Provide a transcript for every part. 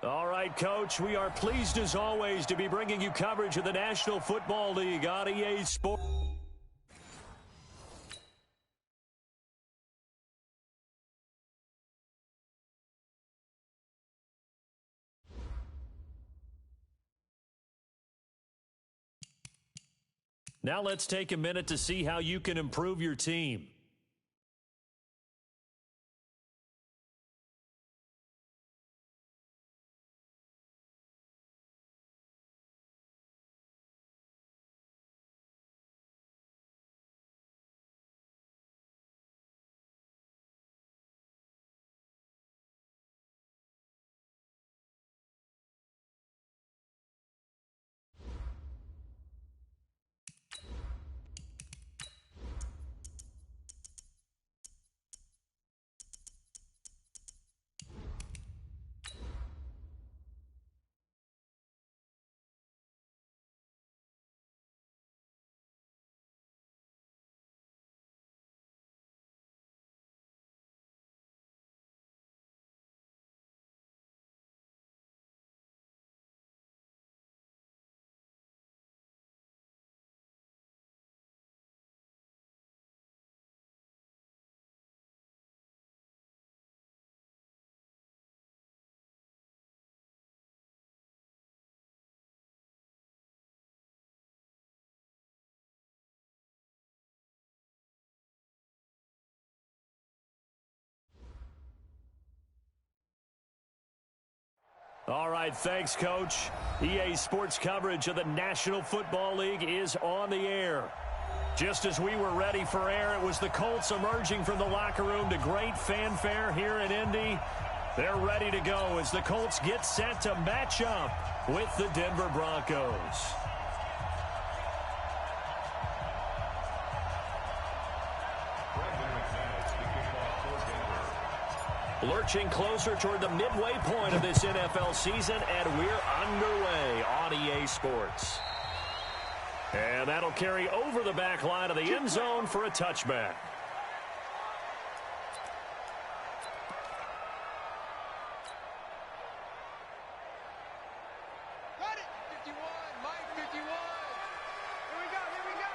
All right, Coach, we are pleased as always to be bringing you coverage of the National Football League on EA Sports. Now let's take a minute to see how you can improve your team. All right, thanks, Coach. EA Sports coverage of the National Football League is on the air. Just as we were ready for air, it was the Colts emerging from the locker room to great fanfare here in Indy. They're ready to go as the Colts get set to match up with the Denver Broncos. Lurching closer toward the midway point of this NFL season, and we're underway on EA Sports. And that'll carry over the back line of the end zone for a touchback. Got it! 51, Mike 51. Here we go, here we go.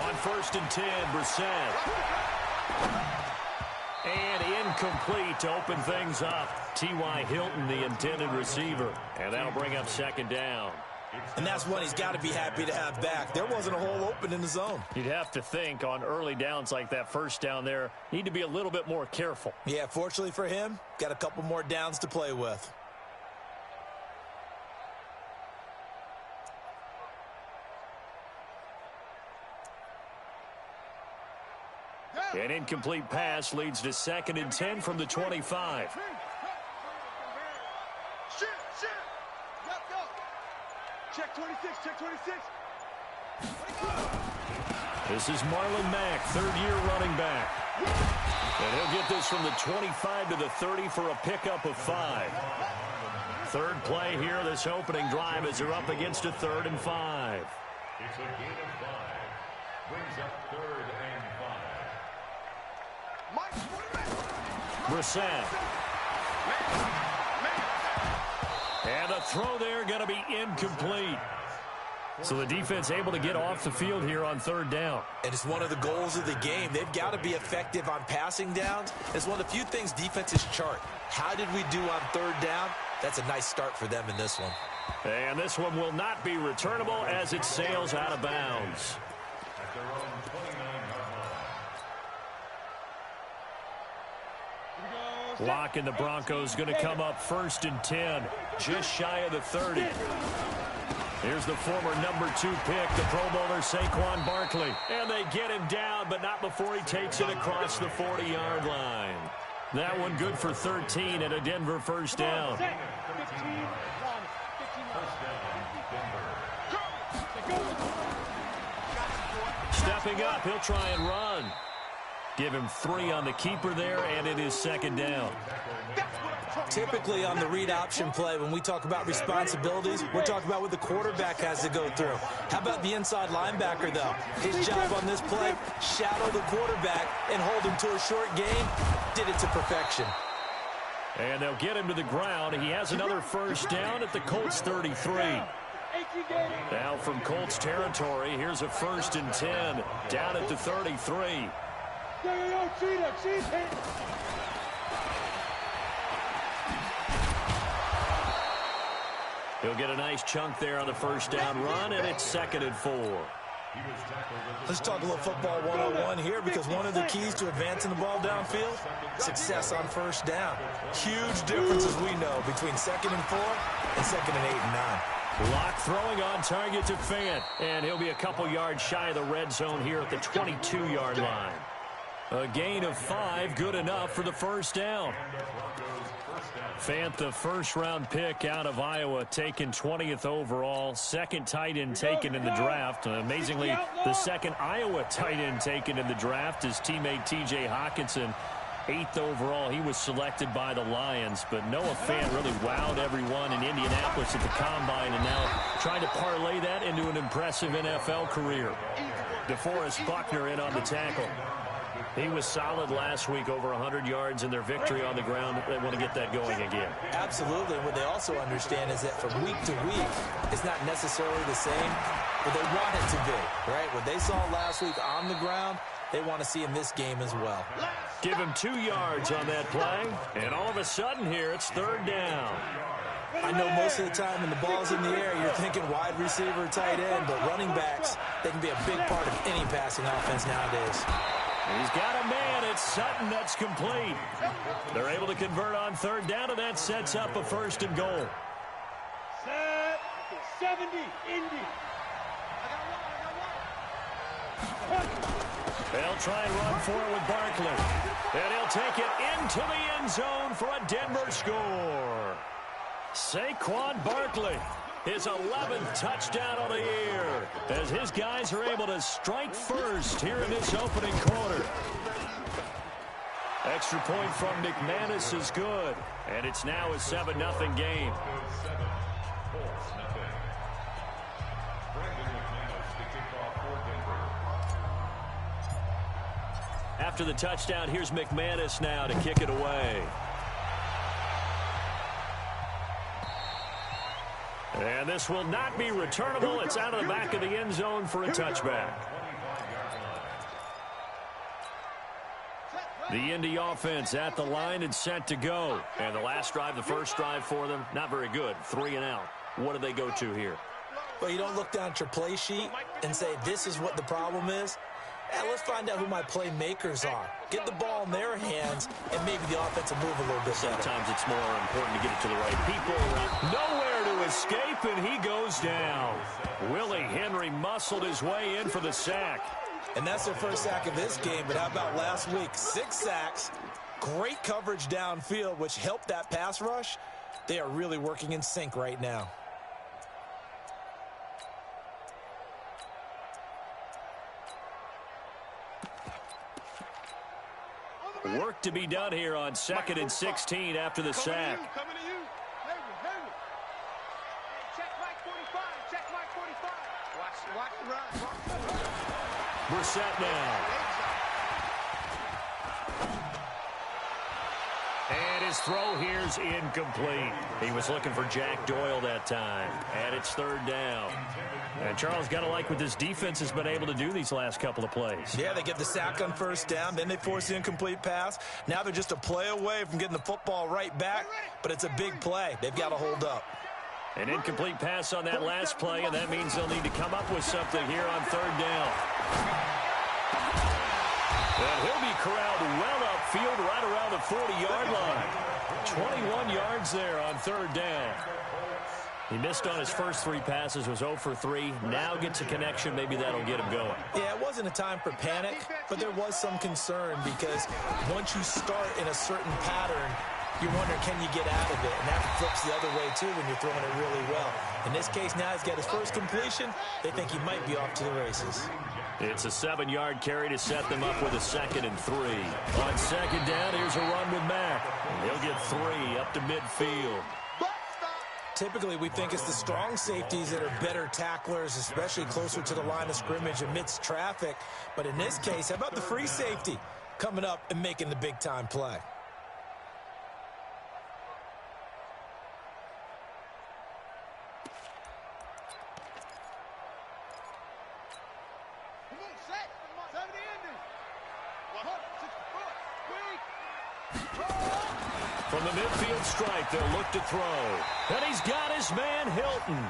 On 1st and 10, Brissett. And incomplete to open things up. T.Y. Hilton, the intended receiver. And that'll bring up 2nd down. And that's one he's got to be happy to have back. There wasn't a hole open in the zone. You'd have to think on early downs like that, 1st down there, need to be a little bit more careful. Yeah, fortunately for him, got a couple more downs to play with. An incomplete pass leads to 2nd and 10 from the 25. Check 26, check 26. This is Marlon Mack, 3rd-year running back. And he'll get this from the 25 to the 30 for a pickup of 5. 3rd play here, this opening drive as they're up against a 3rd and 5. It's a gain of 5. Brings up 3rd and 5. Brissett. And the throw there going to be incomplete. So the defense able to get off the field here on 3rd down. And it's one of the goals of the game. They've got to be effective on passing downs. It's one of the few things defenses chart. How did we do on 3rd down? That's a nice start for them in this one. And this one will not be returnable as it sails out of bounds. At their own 29-yard line. Lock and the Broncos going to come up 1st and 10, just shy of the 30. Here's the former number 2 pick, the Pro Bowler Saquon Barkley. And they get him down, but not before he takes it across the 40-yard line. That one good for 13 and a Denver 1st down. Stepping up, he'll try and run. Give him 3 on the keeper there, and it is 2nd down. Typically on the read option play, when we talk about responsibilities, we're talking about what the quarterback has to go through. How about the inside linebacker, though? His job on this play, shadow the quarterback and hold him to a short gain. Did it to perfection. And they'll get him to the ground. He has another first down at the Colts 33. Now from Colts territory, here's a 1st and 10 down at the 33. He'll get a nice chunk there on the first down run, and it's 2nd and 4. Let's talk a little football 101 here, because one of the keys to advancing the ball downfield, success on first down. Huge difference, as we know, between 2nd and 4 and 2nd and 8 and 9. Lock throwing on target to Fant, and he'll be a couple yards shy of the red zone here at the 22-yard line. A gain of 5, good enough for the first down. Fant, the first-round pick out of Iowa, taken 20th overall, second tight end taken in the draft. Amazingly, the second Iowa tight end taken in the draft, his teammate T.J. Hawkinson, 8th overall. He was selected by the Lions, but Noah Fant really wowed everyone in Indianapolis at the Combine, and now trying to parlay that into an impressive NFL career. DeForest Buckner in on the tackle. He was solid last week, over 100 yards in their victory on the ground. They want to get that going again. Absolutely. What they also understand is that from week to week, it's not necessarily the same, but they want it to be, right? What they saw last week on the ground, they want to see in this game as well. Give him 2 yards on that play, and all of a sudden here, it's 3rd down. I know most of the time when the ball's in the air, you're thinking wide receiver, tight end, but running backs, they can be a big part of any passing offense nowadays. He's got a man. It's Sutton. That's complete. They're able to convert on 3rd down, and that sets up a 1st and goal. Set 70, Indy. They'll try and run for it with Barkley. And he'll take it into the end zone for a Denver score. Saquon Barkley, his 11th touchdown of the year, as his guys are able to strike first here in this opening quarter. Extra point from McManus is good, and it's now a 7-0 game. After the touchdown, here's McManus now to kick it away. And this will not be returnable. It's out of the back of the end zone for a touchback. The Indy offense at the line and set to go. And the last drive, the first drive for them, not very good. 3 and out. What do they go to here? Well, you don't look down at your play sheet and say, this is what the problem is. Let's find out who my playmakers are. Get the ball in their hands, and maybe the offense will move a little bit better. Sometimes it's more important to get it to the right people. Nowhere to escape, and he goes down. Willie Henry muscled his way in for the sack. And that's their first sack of this game, but how about last week? 6 sacks, great coverage downfield, which helped that pass rush. They are really working in sync right now. Work to be done here on 2nd and 16 after the sack. Coming to you. Henry. Check Mike 45. Check Mike 45. Watch the run. Brissett now. And his throw here's incomplete. He was looking for Jack Doyle that time. And it's 3rd down. And Charles, got to like what this defense has been able to do these last couple of plays. Yeah, they get the sack on first down, then they force the incomplete pass. Now they're just a play away from getting the football right back, but it's a big play. They've got to hold up. An incomplete pass on that last play, and that means they'll need to come up with something here on 3rd down. And he'll be corralled well upfield right around the 40-yard line. 21 yards there on 3rd down. He missed on his first 3 passes, was 0 for 3. Now gets a connection. Maybe that'll get him going. Yeah, it wasn't a time for panic, but there was some concern because once you start in a certain pattern, you wonder, can you get out of it? And that flips the other way, too, when you're throwing it really well. In this case, now he's got his first completion. They think he might be off to the races. It's a 7-yard carry to set them up with a 2nd and 3. On 2nd down, here's a run with Mack. He'll get 3 up to midfield. Typically, we think it's the strong safeties that are better tacklers, especially closer to the line of scrimmage amidst traffic. But in this case, how about the free safety coming up and making the big-time play? From the midfield stripe, they'll look to throw. And he's got his man, Hilton.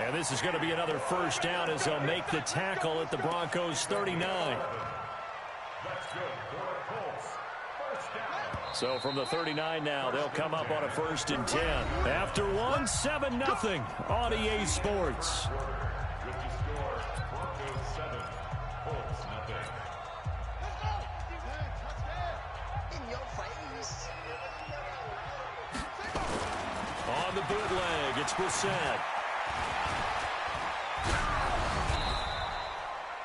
And this is going to be another 1st down as they'll make the tackle at the Broncos' 39. So from the 39 now, they'll come up on a 1st and 10. After one, 7-0 on EA Sports. On the bootleg, it's Brissett.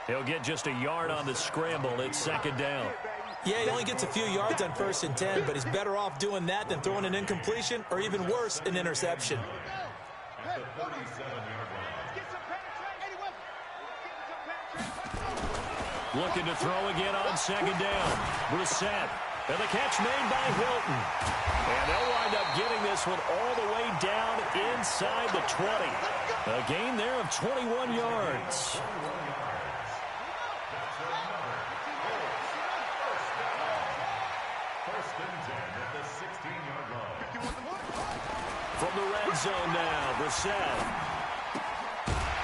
He'll get just a yard on the scramble. It's 2nd down. Yeah, he only gets a few yards on 1st and 10, but he's better off doing that than throwing an incompletion or even worse, an interception. Looking to throw again on 2nd down. Brissett. And the catch made by Hilton. And they'll wind up getting this one all the way down inside the 20. A gain there of 21 yards. From the red zone now, Brissett.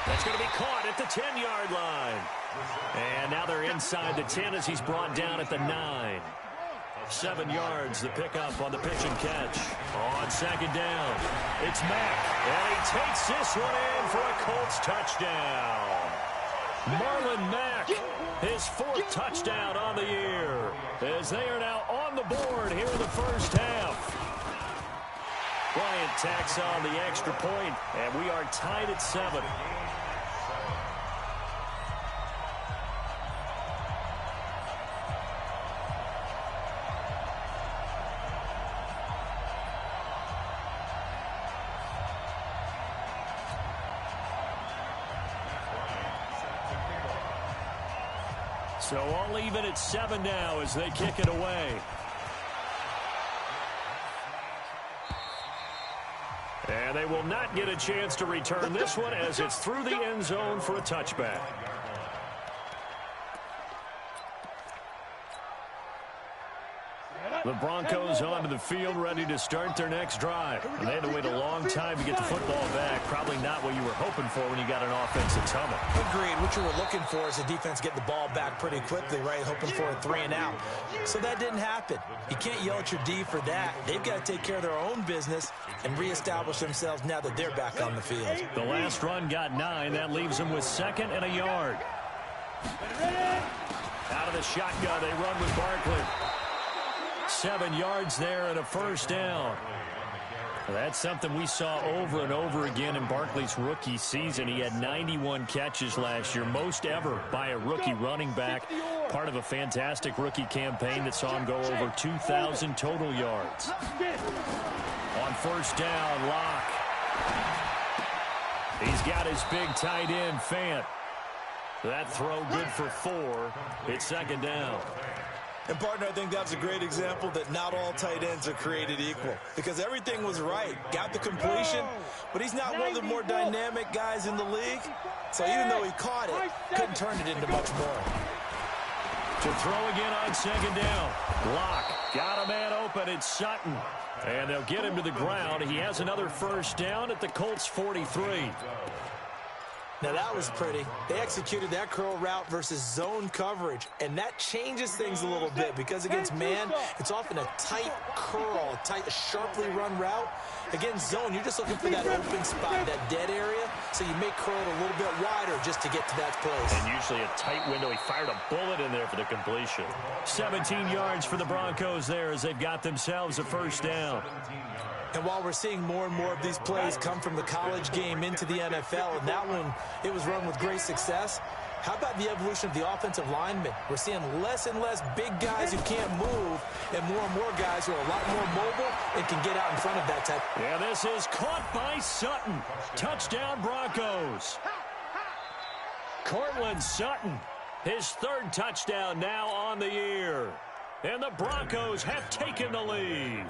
That's going to be caught at the 10-yard line. And now they're inside the 10 as he's brought down at the 9. 7 yards, the pickup on the pitch and catch. On 2nd down, it's Mack. And he takes this one in for a Colts touchdown. Marlon Mack, his 4th touchdown on the year, as they are now on the board here in the 1st half. Bryant tacks on the extra point, and we are tied at 7. So all even at 7 now as they kick it away. And they will not get a chance to return this one as it's through the end zone for a touchback. The Broncos onto the field ready to start their next drive. And they had to wait a long time to get the football back. Probably not what you were hoping for when you got an offensive tumble. Agreed. What you were looking for is the defense get the ball back pretty quickly, right? Hoping for a 3 and out. So that didn't happen. You can't yell at your D for that. They've got to take care of their own business and reestablish themselves now that they're back on the field. The last run got 9. That leaves them with 2nd and a yard. Out of the shotgun, they run with Barkley. 7 yards there and a 1st down. That's something we saw over and over again in Barkley's rookie season. He had 91 catches last year, most ever by a rookie running back. Part of a fantastic rookie campaign that saw him go over 2,000 total yards. On 1st down, Locke. He's got his big tight end, Fant. That throw good for 4. It's 2nd down. And, partner, I think that's a great example that not all tight ends are created equal. Because everything was right. Got the completion, but he's not one of the more dynamic guys in the league. So even though he caught it, couldn't turn it into much more. To throw again on 2nd down. Locke got a man open. It's Sutton. And they'll get him to the ground. He has another 1st down at the Colts 43. Now, that was pretty. They executed that curl route versus zone coverage, and that changes things a little bit because against man, it's often a tight curl, a sharply run route. Against zone, you're just looking for that open spot, that dead area, so you may curl it a little bit wider just to get to that place. And usually a tight window. He fired a bullet in there for the completion. 17 yards for the Broncos there as they've got themselves a 1st down. And while we're seeing more and more of these plays come from the college game into the NFL, and that one, it was run with great success, How about the evolution of the offensive linemen? We're seeing less and less big guys who can't move and more guys who are a lot more mobile and can get out in front of that type. Yeah, this is caught by Sutton. Touchdown, Broncos. Cortland Sutton, his third touchdown now on the year. And the Broncos have taken the lead.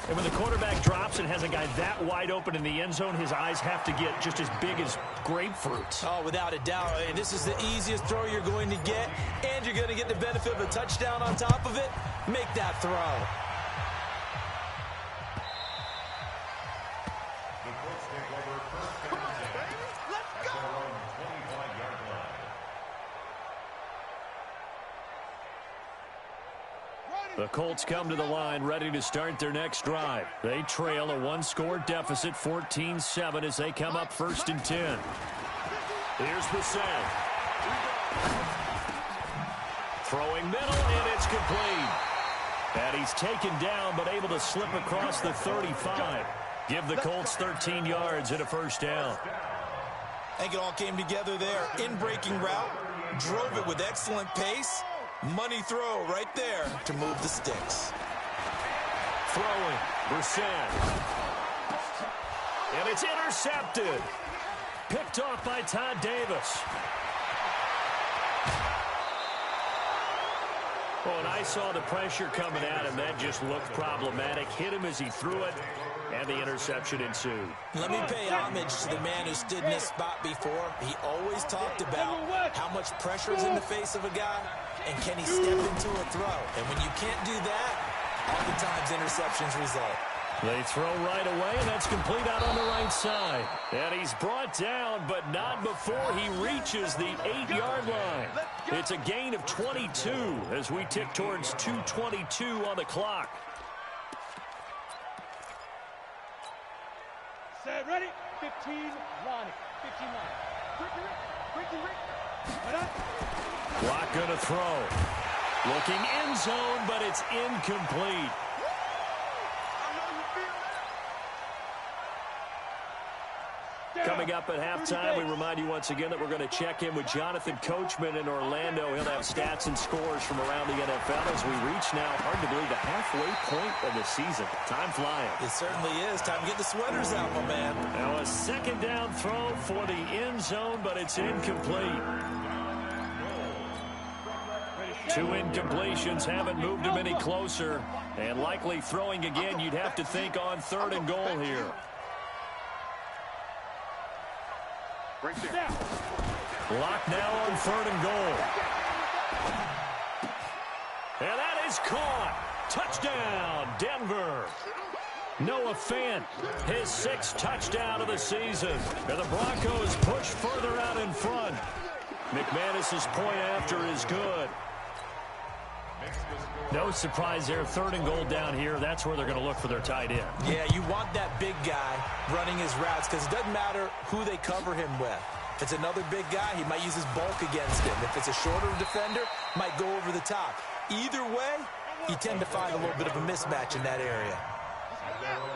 And when the quarterback drops and has a guy that wide open in the end zone, his eyes have to get just as big as grapefruits. Oh, without a doubt. This is the easiest throw you're going to get, and you're going to get the benefit of a touchdown on top of it. Make that throw. The Colts come to the line ready to start their next drive. They trail a one-score deficit, 14-7, as they come up 1st and 10. Here's Brissett. Throwing middle, and it's complete. And he's taken down, but able to slip across the 35. Give the Colts 13 yards and a first down. I think it all came together there. In-breaking route, drove it with excellent pace. Money throw right there to move the sticks. Throwing, Brissett. And it's intercepted. Picked off by Todd Davis. Oh, and I saw the pressure coming at him. That just looked problematic. Hit him as he threw it, and the interception ensued. Let me pay homage to the man who stood in this spot before. He always talked about how much pressure is in the face of a guy, and can he step into a throw. And when you can't do that, oftentimes interceptions result. They throw right away, and that's complete out on the right side. And he's brought down, but not before he reaches the 8-yard line. It's a gain of 22 as we tick towards 2:22 on the clock. Set, ready? 15, line. 15, line. Rick. Block going to throw. Looking end zone, but it's incomplete. Coming up at halftime, we remind you once again that we're going to check in with Jonathan Coachman in Orlando. He'll have stats and scores from around the NFL as we reach now, hard to believe, the halfway point of the season. Time flying. It certainly is. Time to get the sweaters out, my man. Now a second down throw for the end zone, but it's incomplete. 2 incompletions haven't moved him any closer. And likely throwing again, you'd have to think on 3rd and goal here. Lock now on 3rd and goal. And that is caught. Touchdown, Denver. Noah Fant, his 6th touchdown of the season. And the Broncos push further out in front. McManus's point after is good. No surprise there. 3rd and goal down here. That's where they're going to look for their tight end. Yeah, you want that big guy running his routes because it doesn't matter who they cover him with. If it's another big guy, he might use his bulk against him. If it's a shorter defender, might go over the top. Either way, you tend to find a little bit of a mismatch in that area.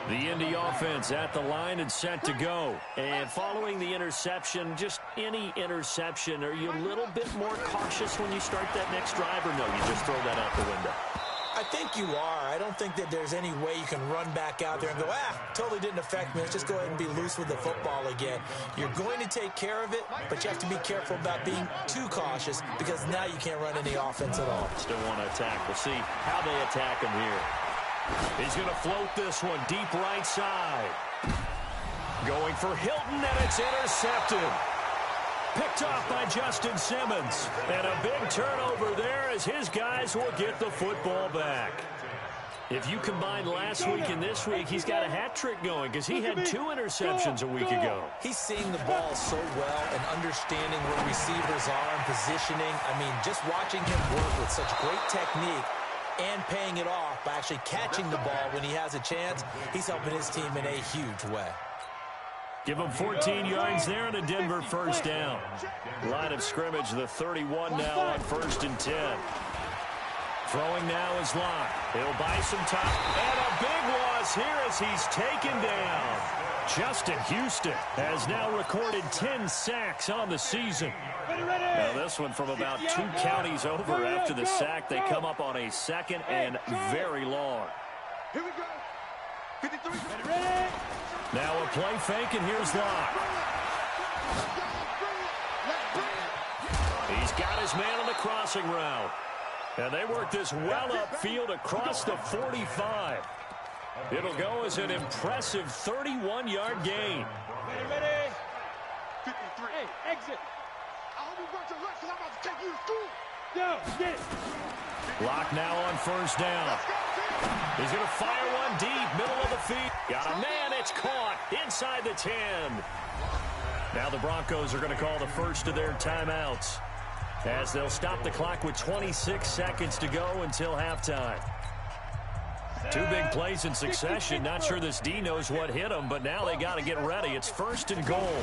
The Indy offense at the line and set to go. And following the interception, just any interception, are you a little bit more cautious when you start that next drive, or no, you just throw that out the window? I think you are. I don't think that there's any way you can run back out there and go, totally didn't affect me. Let's just go ahead and be loose with the football again. You're going to take care of it, but you have to be careful about being too cautious because now you can't run any offense at all. Still want to attack. We'll see how they attack him here. He's going to float this one deep right side. Going for Hilton, and it's intercepted. Picked off by Justin Simmons. And a big turnover there as his guys will get the football back. If you combine last week and this week, he's got a hat trick going because he had 2 interceptions a week ago. He's seeing the ball so well and understanding where receivers are and positioning. I mean, just watching him work with such great technique and paying it off by actually catching the ball when he has a chance, he's helping his team in a huge way. Give him 14 yards there and a Denver first down. Line of scrimmage, the 31 now on 1st and 10. Throwing now is Locke. He'll buy some time. And a big loss here as he's taken down. Justin Houston has now recorded 10 sacks on the season. Now this one from about 2 counties over after the sack. They come up on a second and very long. Here we go. 53. Now a play fake, and here's Locke. He's got his man on the crossing route. And they work this well upfield across the 45. It'll go as an impressive 31-yard gain. Ready. 53. Hey, exit. I hope you run to left because I'm about to take you to school. Yo, get it. Locke now on first down. He's going to fire one deep, middle of the field. Got a man, it's caught inside the 10. Now the Broncos are going to call the first of their timeouts, as they'll stop the clock with 26 seconds to go until halftime. 2 big plays in succession. Not sure this D knows what hit him, but now they got to get ready. It's first and goal.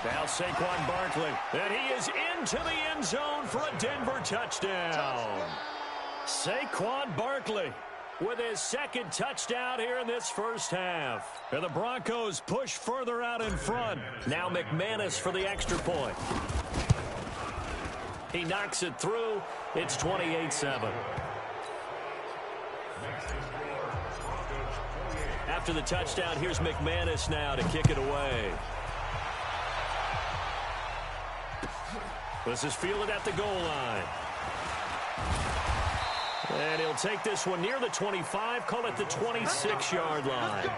Now Saquon Barkley, and he is into the end zone for a Denver touchdown. Saquon Barkley with his second touchdown here in this first half. And the Broncos push further out in front. Now McManus for the extra point. He knocks it through. It's 28-7. After the touchdown, here's McManus now to kick it away. This is fielded at the goal line. And he'll take this one near the 25, call it the 26-yard line.